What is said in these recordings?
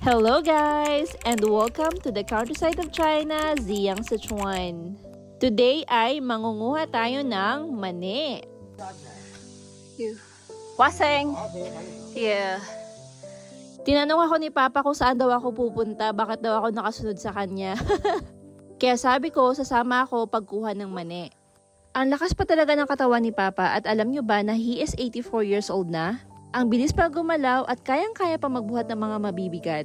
Hello guys, and welcome to the countryside of China, Ziyang Sichuan. Today ay mangunguha tayo ng mani. Waseng! Yeah. Tinanong ako ni Papa kung saan daw ako pupunta, bakit daw ako nakasunod sa kanya. Kaya sabi ko, sasama ako pagkuha ng mani. Ang lakas pa talaga ng katawan ni Papa at alam nyo ba na he is 84 years old na? Ang bilis pa gumalaw at kayang-kaya pa magbuhat ng mga mabibigat.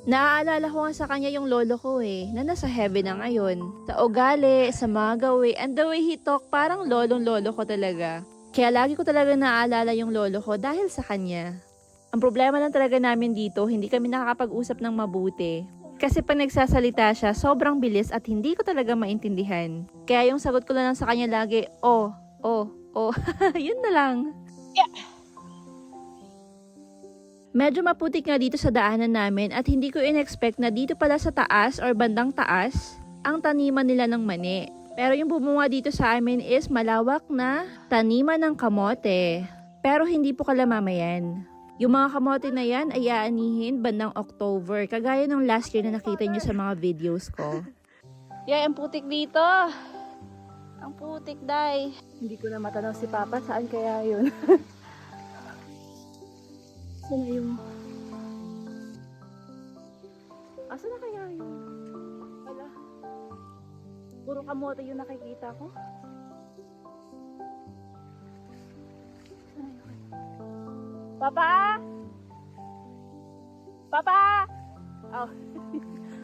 Naaalala ko nga sa kanya yung lolo ko na nasa heaven na ngayon. Sa ugali, sa mga gawi, and the way he talk, parang lolong-lolo ko talaga. Kaya lagi ko talaga naaalala yung lolo ko dahil sa kanya. Ang problema lang talaga namin dito, hindi kami nakakapag-usap ng mabuti. Kasi pag nagsasalita siya, sobrang bilis at hindi ko talaga maintindihan. Kaya yung sagot ko lang sa kanya lagi, oh, yun na lang. Yeah. Medyo maputik nga dito sa daanan namin at hindi ko in-expect na dito pala sa taas or bandang taas ang taniman nila ng mani. Pero yung bumunga dito sa amin is malawak na taniman ng kamote. Pero hindi po kalamamayan. Yung mga kamote na yan ay aanihin bandang October, kagaya ng last year na nakita nyo sa mga videos ko. Yeah, ang putik dito. Ang putik, day. Hindi ko na matanong si Papa saan kaya yun. Saan na yung... Asan na kaya yun? Wala. Puro kamote yung nakikita ko. Saan na yun? Papa! Papa! Oh.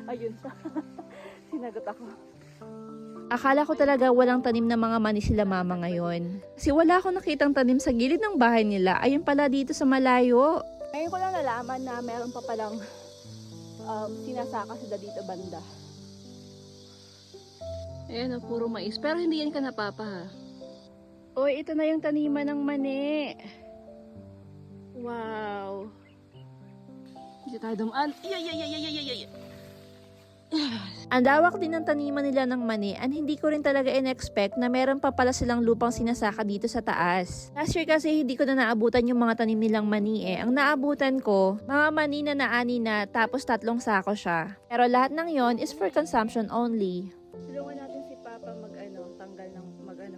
Ayun siya. Sinagot ako. Akala ko talaga walang tanim na mga mani sila mama ngayon. Kasi wala akong nakitang tanim sa gilid ng bahay nila. Ayun pala dito sa malayo. Ngayon ko lang nalaman na meron pa palang sinasaka sila dito banda. Ayan, puro mais. Pero hindi yan ka na, Papa, ha? Uy, ito na yung taniman ng mani. Wow. Hindi tayo dumaan. Ang lawak din ng taniman nila ng mani and hindi ko rin talaga in-expect na meron pa pala silang lupang sinasaka dito sa taas. Last year kasi hindi ko na naabutan yung mga tanim nilang mani Ang naabutan ko, mga mani na naani na tapos 3 sako siya. Pero lahat ng yon is for consumption only. Tulungan natin si Papa tanggal ng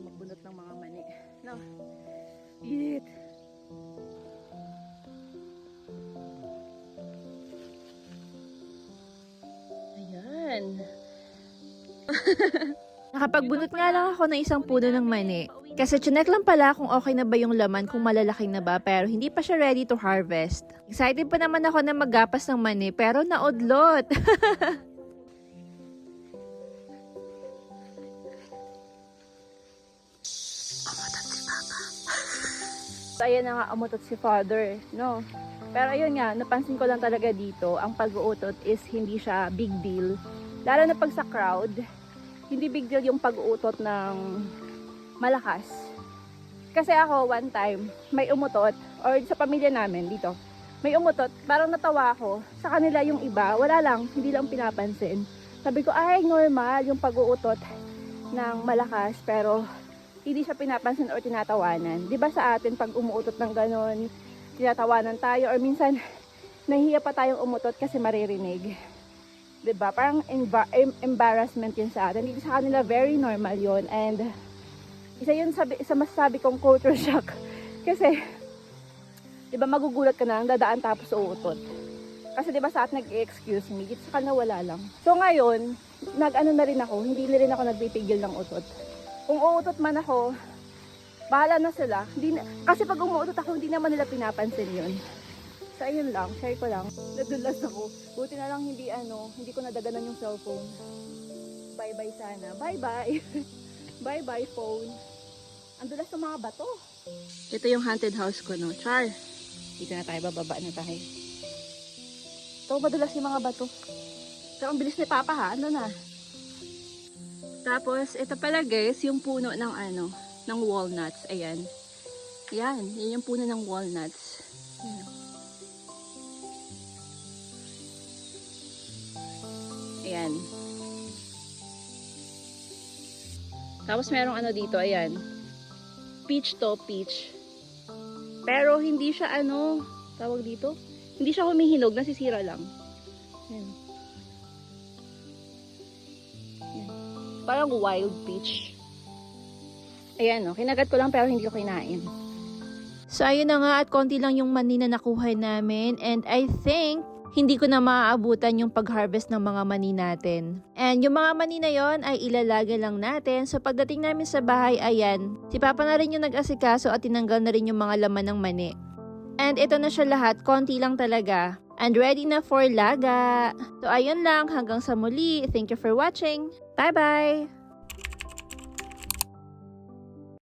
magbunot ng mga mani. No. Eat. Nakapagbunot nga lang ako ng isang puno ng mani. Kasi chinek lang pala kung okay na ba yung laman, kung malalaki na ba, pero hindi pa siya ready to harvest. Excited pa naman ako na maggapas ng mani, pero naudlot. Umutot si Papa. So, ayan na nga, umutot si Father, no? Pero ayun nga, napansin ko lang talaga dito, ang pag-uutot is hindi siya big deal. Lalo na pag sa crowd, hindi big deal yung pag-uutot ng malakas. Kasi ako, one time, may umutot, or sa pamilya namin dito, may umutot, parang natawa ako. Sa kanila yung iba, wala lang, hindi lang pinapansin. Sabi ko, ay, normal yung pag-uutot ng malakas, pero hindi siya pinapansin or tinatawanan. Diba sa atin, pag umuutot ng ganon, tinatawanan tayo, or minsan, nahihiya pa tayong umutot kasi maririnig. Diba? Parang embarrassment yun sa atin. Dito sa kanila, very normal yun. And isa yun sa masasabi kong culture shock. Kasi, diba magugulat ka na, dadaan tapos uutot. Kasi diba sa atin nag-excuse me, dito sa kanila wala lang. So ngayon, nag-ano na rin ako, hindi na rin ako nagpipigil ng utot. Kung uutot man ako, bahala na sila. Kasi pag umuutot ako, hindi naman nila pinapansin yun. So ayun lang, share ko lang. Nadulas ako. Buti na lang hindi ko nadaganan yung cellphone. Bye-bye sana. Bye-bye. Bye-bye phone. Ang dulas ng mga bato. Ito yung haunted house ko, no? Char. Dito na tayo, bababa na tayo. Ito, madulas yung mga bato. So ang bilis ni Papa ha, ano na. Tapos, ito pala guys, yung puno ng ng walnuts. Ayan. Ayan, yun yung puno ng walnuts. Ayan. Ayan. Tapos merong dito, ayan. Peach to, peach. Pero hindi siya tawag dito? Hindi siya humihinog, nasisira lang. Yan. Yan. Parang wild peach. Ayan, no. Kinagat ko lang pero hindi ko kinain. So, ayun na nga at konti lang yung mani na nakuha namin. And I think, hindi ko na maaabutan yung pag-harvest ng mga mani natin. And yung mga mani na yon ay ilalaga lang natin. So, pagdating namin sa bahay, ayan, si Papa na rin yung nag-asikaso at tinanggal na rin yung mga laman ng mani. And ito na siya lahat, konti lang talaga. And ready na for laga. So, ayun lang, hanggang sa muli. Thank you for watching. Bye-bye!